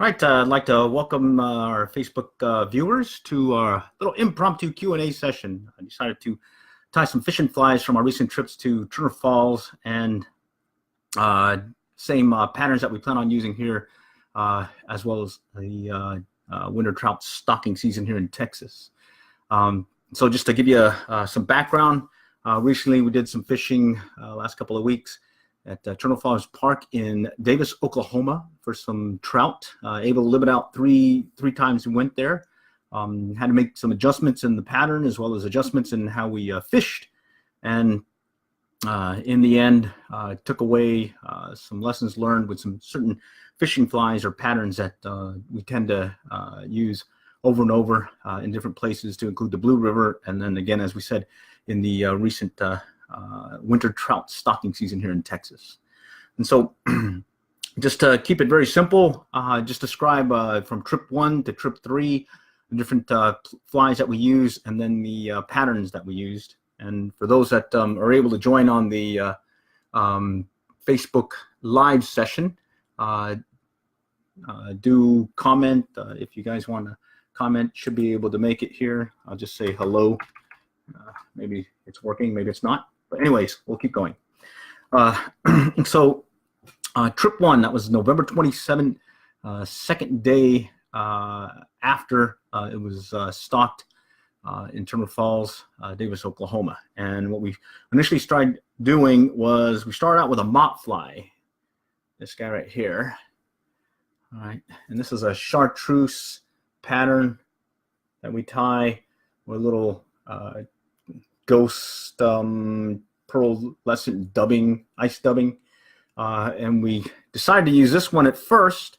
All right, I'd like to welcome our Facebook viewers to our little impromptu Q&A session. I decided to tie some fishing flies from our recent trips to Turner Falls and same patterns that we plan on using here, as well as the winter trout stocking season here in Texas. So just to give you some background, recently we did some fishing last couple of weeks at Turner Falls Park in Davis, Oklahoma for some trout. Able to live it out three times we went there. Had to make some adjustments in the pattern as well as adjustments in how we fished. And in the end, took away some lessons learned with some certain fishing flies or patterns that we tend to use over and over in different places, to include the Blue River. And then again, as we said, in the recent winter trout stocking season here in Texas. And so just to keep it very simple, just describe from trip 1 to trip 3, the different flies that we use, and then the patterns that we used. And for those that are able to join on the Facebook live session, do comment. If you guys want to comment, should be able to make it here. I'll just say hello. Maybe it's working, maybe it's not. But anyways, we'll keep going. So trip 1, that was November 27th, second day after it was stocked in Turner Falls, Davis, Oklahoma. And what we initially started doing was we started out with a Mop Fly, this guy right here. All right, and this is a chartreuse pattern that we tie with a little ghost pearlescent dubbing, ice dubbing. And we decided to use this one at first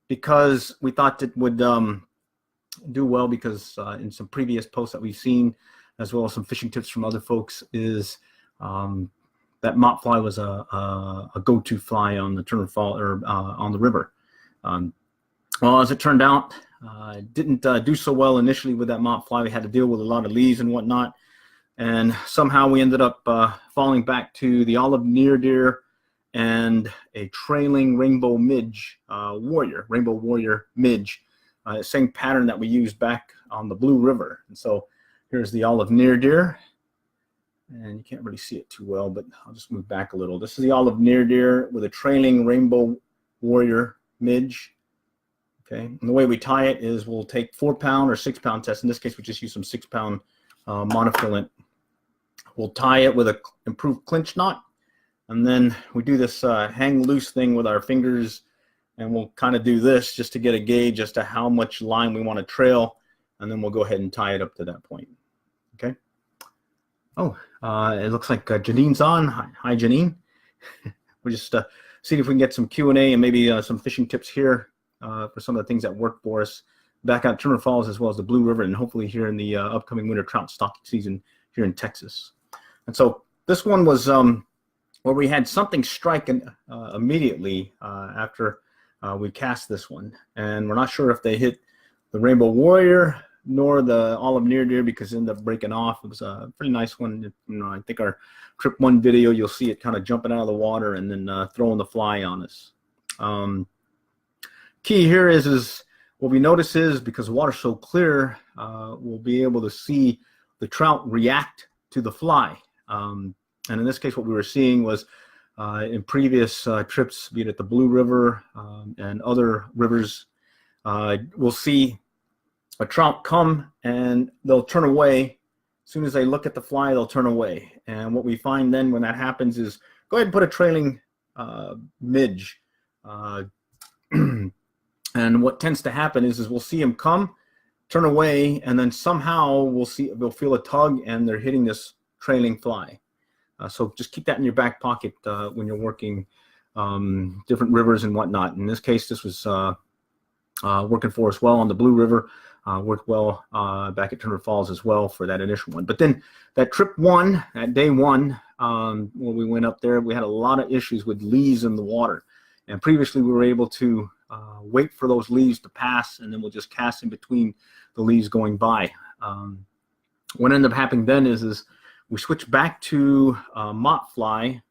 because we thought it would do well, because in some previous posts that we've seen, as well as some fishing tips from other folks, is that Mop Fly was a go-to fly on the Turner Fall, or on the river. Well, as it turned out, didn't do so well initially with that Mop Fly. We had to deal with a lot of leaves and whatnot, and somehow we ended up falling back to the Olive Near Deere and a trailing Rainbow Midge Rainbow Warrior Midge, same pattern that we used back on the Blue River. And so here's the Olive Near Deere, and you can't really see it too well, but I'll just move back a little. This is the Olive Near Deere with a trailing Rainbow Warrior Midge. Okay, and the way we tie it is we'll take 4-pound or 6-pound tests. In this case, we just use some 6-pound monofilament. We'll tie it with a improved clinch knot, and then we do this hang loose thing with our fingers, and we'll kind of do this just to get a gauge as to how much line we want to trail, and then we'll go ahead and tie it up to that point. Okay. Oh, it looks like Janine's on. Hi, Janine. We're just seeing if we can get some Q&A and maybe some fishing tips here for some of the things that work for us back out Turner Falls, as well as the Blue River, and hopefully here in the upcoming winter trout stocking season here in Texas. And so this one was where we had something strike immediately after we cast this one, and we're not sure if they hit the Rainbow Warrior nor the Olive Near Deere, because it ended up breaking off. It was a pretty nice one. You know, I think our trip 1 video, you'll see it kind of jumping out of the water and then throwing the fly on us. Key here is what we notice is, because the water's so clear, we'll be able to see the trout react to the fly. And in this case, what we were seeing was in previous trips, be it at the Blue River and other rivers, we'll see a trout come and they'll turn away. As soon as they look at the fly, they'll turn away. And what we find then when that happens is, go ahead and put a trailing midge. And what tends to happen is we'll see them come, turn away, and then somehow we'll feel a tug and they're hitting this trailing fly. So just keep that in your back pocket when you're working different rivers and whatnot. In this case, this was working for us well on the Blue River, worked well back at Turner Falls as well for that initial one. But then that trip 1, that day 1, when we went up there, we had a lot of issues with leaves in the water. And previously we were able to wait for those leaves to pass, and then we'll just cast in between the leaves going by. What ended up happening then is we switched back to Mop Fly,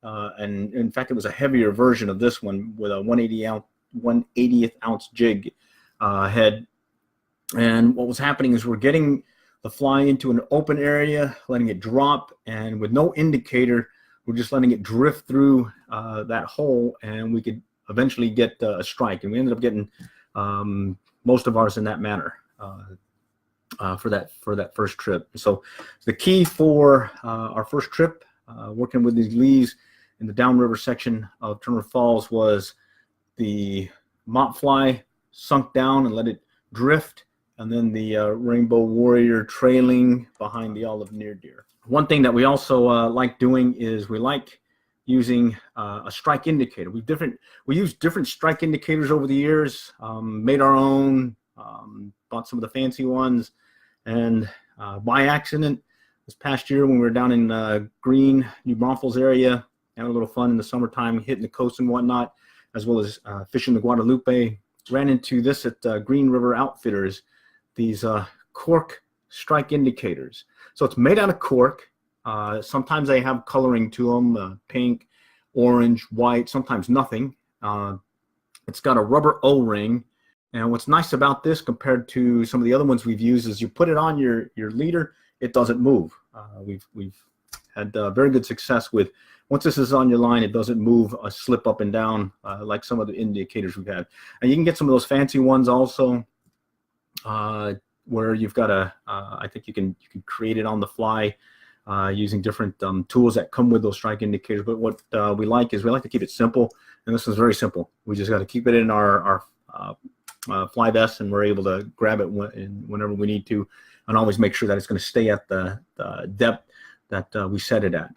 and in fact it was a heavier version of this one with a 180 1/80th ounce jig head. And what was happening is we're getting the fly into an open area, letting it drop, and with no indicator, we're just letting it drift through that hole, and we could eventually get a strike. And we ended up getting most of ours in that manner for that first trip. So the key for our first trip, working with these leaves in the downriver section of Turner Falls, was the Mop Fly sunk down and let it drift, and then the Rainbow Warrior trailing behind the Olive Near Deere. One thing that we also like doing is we like using a strike indicator. We used different strike indicators over the years, made our own, bought some of the fancy ones, and by accident this past year when we were down in Green, New Braunfels area, having a little fun in the summertime, hitting the coast and whatnot, as well as fishing the Guadalupe, ran into this at Green River Outfitters, these cork strike indicators. So it's made out of cork. Sometimes they have coloring to them, pink, orange, white, sometimes nothing. It's got a rubber O-ring. And what's nice about this compared to some of the other ones we've used is you put it on your leader, it doesn't move. We've had very good success with, once this is on your line, it doesn't move, slip up and down like some of the indicators we've had. And you can get some of those fancy ones also, where you've got I think you can create it on the fly using different tools that come with those strike indicators. But what we like to keep it simple, and this is very simple. We just got to keep it in our fly vest, and we're able to grab it whenever we need to, and always make sure that it's going to stay at the depth that we set it at.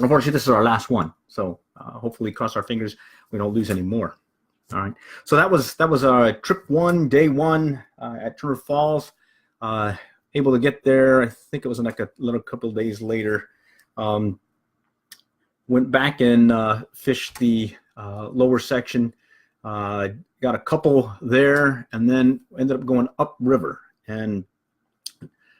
Unfortunately, this is our last one, so hopefully, cross our fingers, we don't lose any more. All right, so that was trip one, day one at Turner Falls. Able to get there, I think it was like a little couple of days later. Went back and fished the lower section. Got a couple there, and then ended up going upriver. And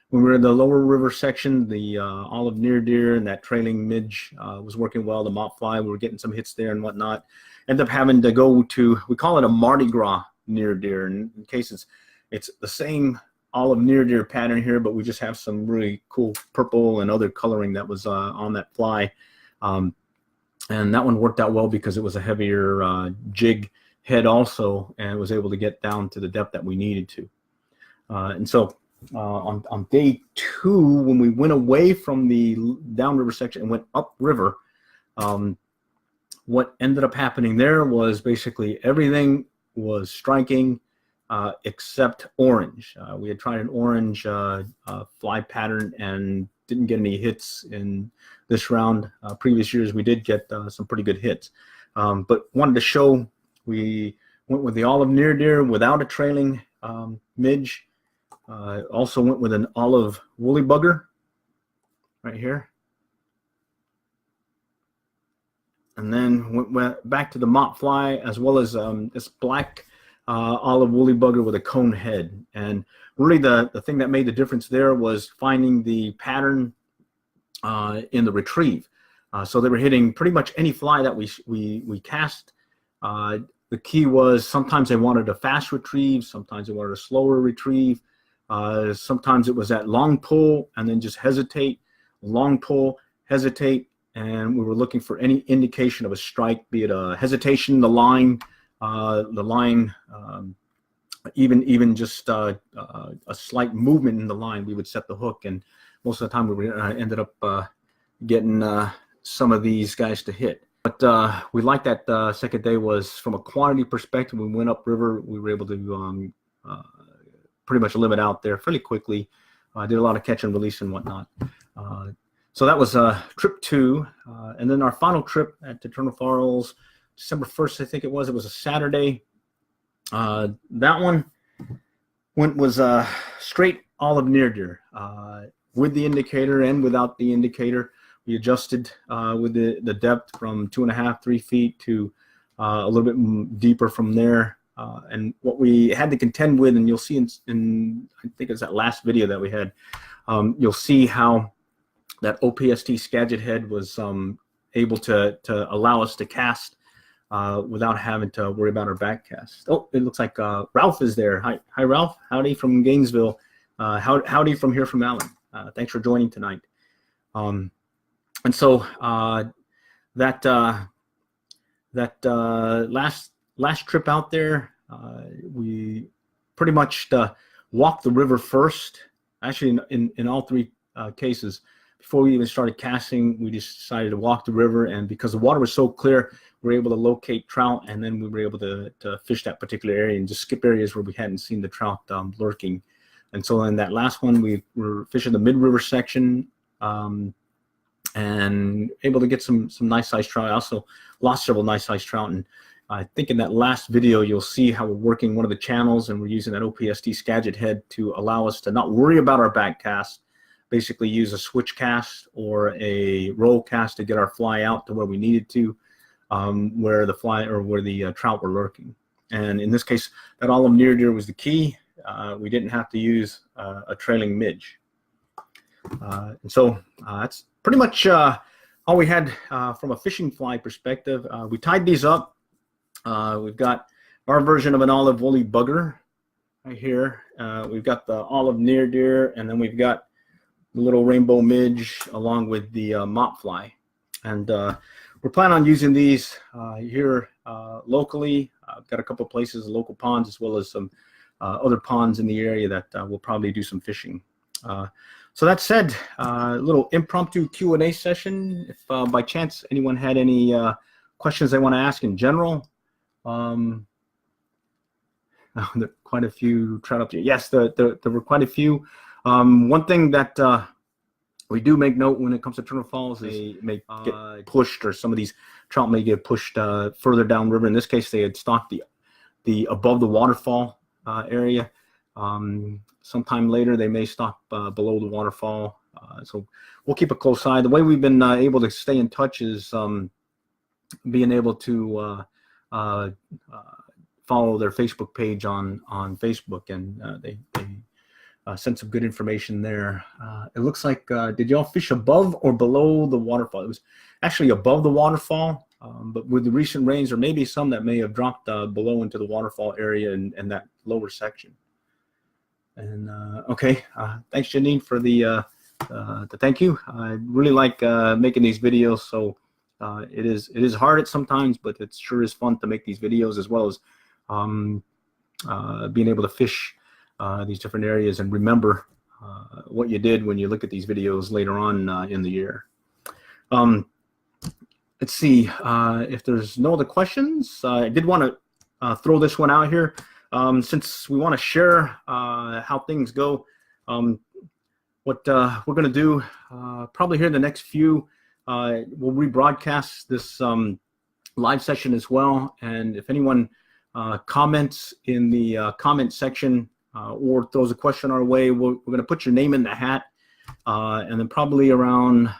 when we were in the lower river section, the Olive Near Deere and that trailing midge was working well. The Mop Fly, we were getting some hits there and whatnot. Ended up having to go to, we call it a Mardi Gras Near Deere. And in case it's the same Olive Near Deere pattern here, but we just have some really cool purple and other coloring that was on that fly. And that one worked out well because it was a heavier jig head also, and was able to get down to the depth that we needed to. And so on day two, when we went away from the downriver section and went upriver, what ended up happening there was basically everything was striking except orange. We had tried an orange fly pattern and didn't get any hits in this round. Previous years we did get some pretty good hits, but wanted to show we went with the Olive Near Deere without a trailing midge. Also went with an Olive Wooley Bugger right here. And then went back to the Mop Fly, as well as this black Olive Wooley Bugger with a cone head. And really the thing that made the difference there was finding the pattern in the retrieve. So they were hitting pretty much any fly that we cast. The key was sometimes they wanted a fast retrieve, sometimes they wanted a slower retrieve. Sometimes it was that long pull and then just hesitate, long pull, hesitate, and we were looking for any indication of a strike, be it a hesitation in the line, even just a slight movement in the line, we would set the hook, and most of the time we ended up getting some of these guys to hit. But we liked that second day was, from a quantity perspective, we went upriver, we were able to pretty much limit out there fairly quickly. Did a lot of catch and release and whatnot. So that was trip two. And then our final trip at Turner Falls, December 1st, I think it was a Saturday. That one was straight Olive Near Deere with the indicator and without the indicator. We adjusted with the depth from 2.5, 3 feet to a little bit deeper from there. And what we had to contend with, and you'll see in I think it's that last video that we had, you'll see how that OPST Skagit head was able to allow us to cast without having to worry about our backcast. Oh, it looks like Ralph is there. Hi, Ralph. Howdy from Gainesville. Howdy from here from Allen. Thanks for joining tonight. And so that last trip out there, we pretty much walked the river first. Actually, in all three cases, before we even started casting, we just decided to walk the river, and because the water was so clear, we were able to locate trout, and then we were able to fish that particular area and just skip areas where we hadn't seen the trout lurking. And so in that last one, we were fishing the mid-river section and able to get some nice-sized trout. I also lost several nice-sized trout, and I think in that last video, you'll see how we're working one of the channels, and we're using that OPST Skagit head to allow us to not worry about our back cast, basically use a switch cast or a roll cast to get our fly out to where we needed to, where the fly or where the trout were lurking. And in this case, that olive Near Deere was the key. We didn't have to use a trailing midge. And so that's pretty much all we had from a fishing fly perspective. We tied these up. We've got our version of an Olive Wooley Bugger right here. We've got the olive Near Deere, and then we've got the little Rainbow Midge along with the Mop Fly. And we're planning on using these here locally. I've got a couple of places, local ponds, as well as some other ponds in the area that we'll probably do some fishing. So that said, a little impromptu Q&A session. If by chance anyone had any questions they want to ask in general. There are quite a few trout up here. Yes, there were quite a few. One thing that we do make note when it comes to Turner Falls is they may get pushed, or some of these trout may get pushed further downriver. In this case, they had stocked the above the waterfall area. Sometime later, they may stop below the waterfall. So we'll keep a close eye. The way we've been able to stay in touch is being able to follow their Facebook page on Facebook, and they sent some good information there. It looks like, did y'all fish above or below the waterfall? It was actually above the waterfall, but with the recent rains, there may be some that may have dropped below into the waterfall area and that lower section. And okay, thanks Janine for the thank you. I really like making these videos, so it is hard at sometimes, but it sure is fun to make these videos, as well as being able to fish these different areas and remember what you did when you look at these videos later on in the year. Let's see if there's no other questions. I did want to throw this one out here. Since we want to share how things go, what we're going to do probably here in the next few, we'll rebroadcast this live session as well. And if anyone comments in the comment section or throws a question our way, we're going to put your name in the hat. And then probably around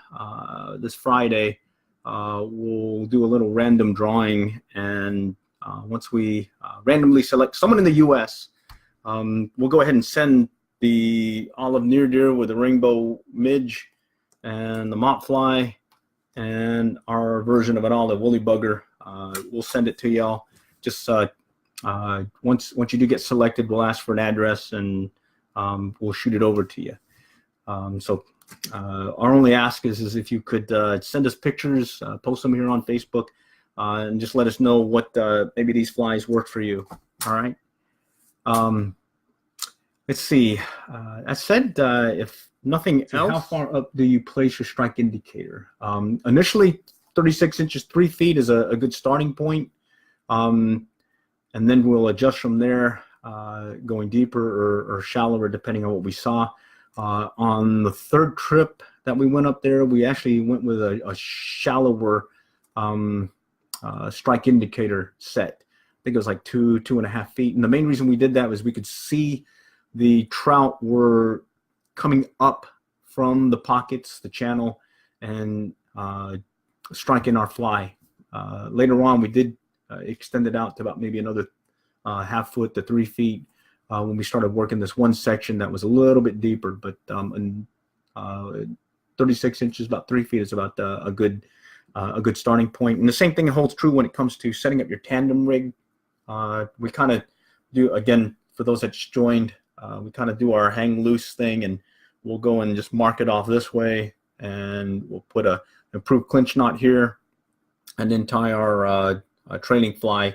this Friday, we'll do a little random drawing. And once we randomly select someone in the U.S., we'll go ahead and send the olive Near Deere with the Rainbow Midge and the Mop Fly and our version of an Olive Wooley Bugger. We'll send it to y'all. Just once you do get selected, we'll ask for an address, and we'll shoot it over to you. So our only ask is if you could send us pictures, post them here on Facebook, and just let us know what maybe these flies work for you. All right. Let's see. That said, if nothing else, how far up do you place your strike indicator? Initially, 36 inches, 3 feet is a good starting point. And then we'll adjust from there, going deeper or shallower, depending on what we saw. On the third trip that we went up there, we actually went with a shallower strike indicator set. I think it was like 2.5 feet. And the main reason we did that was we could see the trout were coming up from the pockets, the channel, and striking our fly. Later on, we did extend it out to about maybe another half foot to 3 feet when we started working this one section that was a little bit deeper. But 36 inches, about 3 feet, is about a good a good starting point. And the same thing holds true when it comes to setting up your tandem rig. We kind of do, again, for those that just joined, we kind of do our hang loose thing, and we'll go and just mark it off this way, and we'll put a improved clinch knot here, and then tie our trailing fly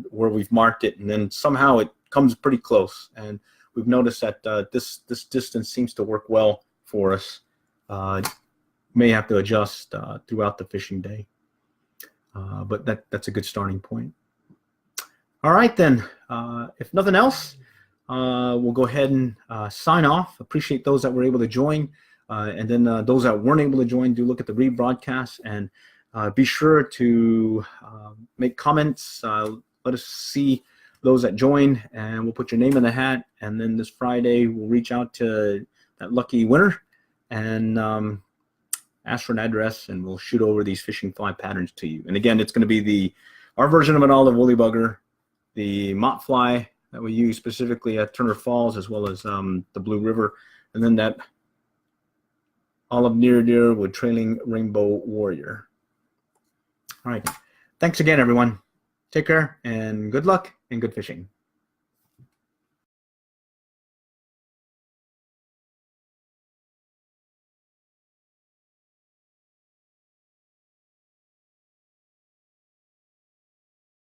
where we've marked it, and then somehow it comes pretty close. And we've noticed that this distance seems to work well for us. May have to adjust throughout the fishing day, but that's a good starting point. All right, then, if nothing else, we'll go ahead and sign off. Appreciate those that were able to join, and then those that weren't able to join, do look at the rebroadcast, and be sure to make comments. Let us see those that join, and we'll put your name in the hat. And then this Friday, we'll reach out to that lucky winner and ask for an address, and we'll shoot over these fishing fly patterns to you. And again, it's going to be our version of an Olive Wooley Bugger, the Mop Fly that we use specifically at Turner Falls, as well as the Blue River, and then that Olive Near Deere with trailing Rainbow Warrior. All right. Thanks again, everyone. Take care, and good luck and good fishing.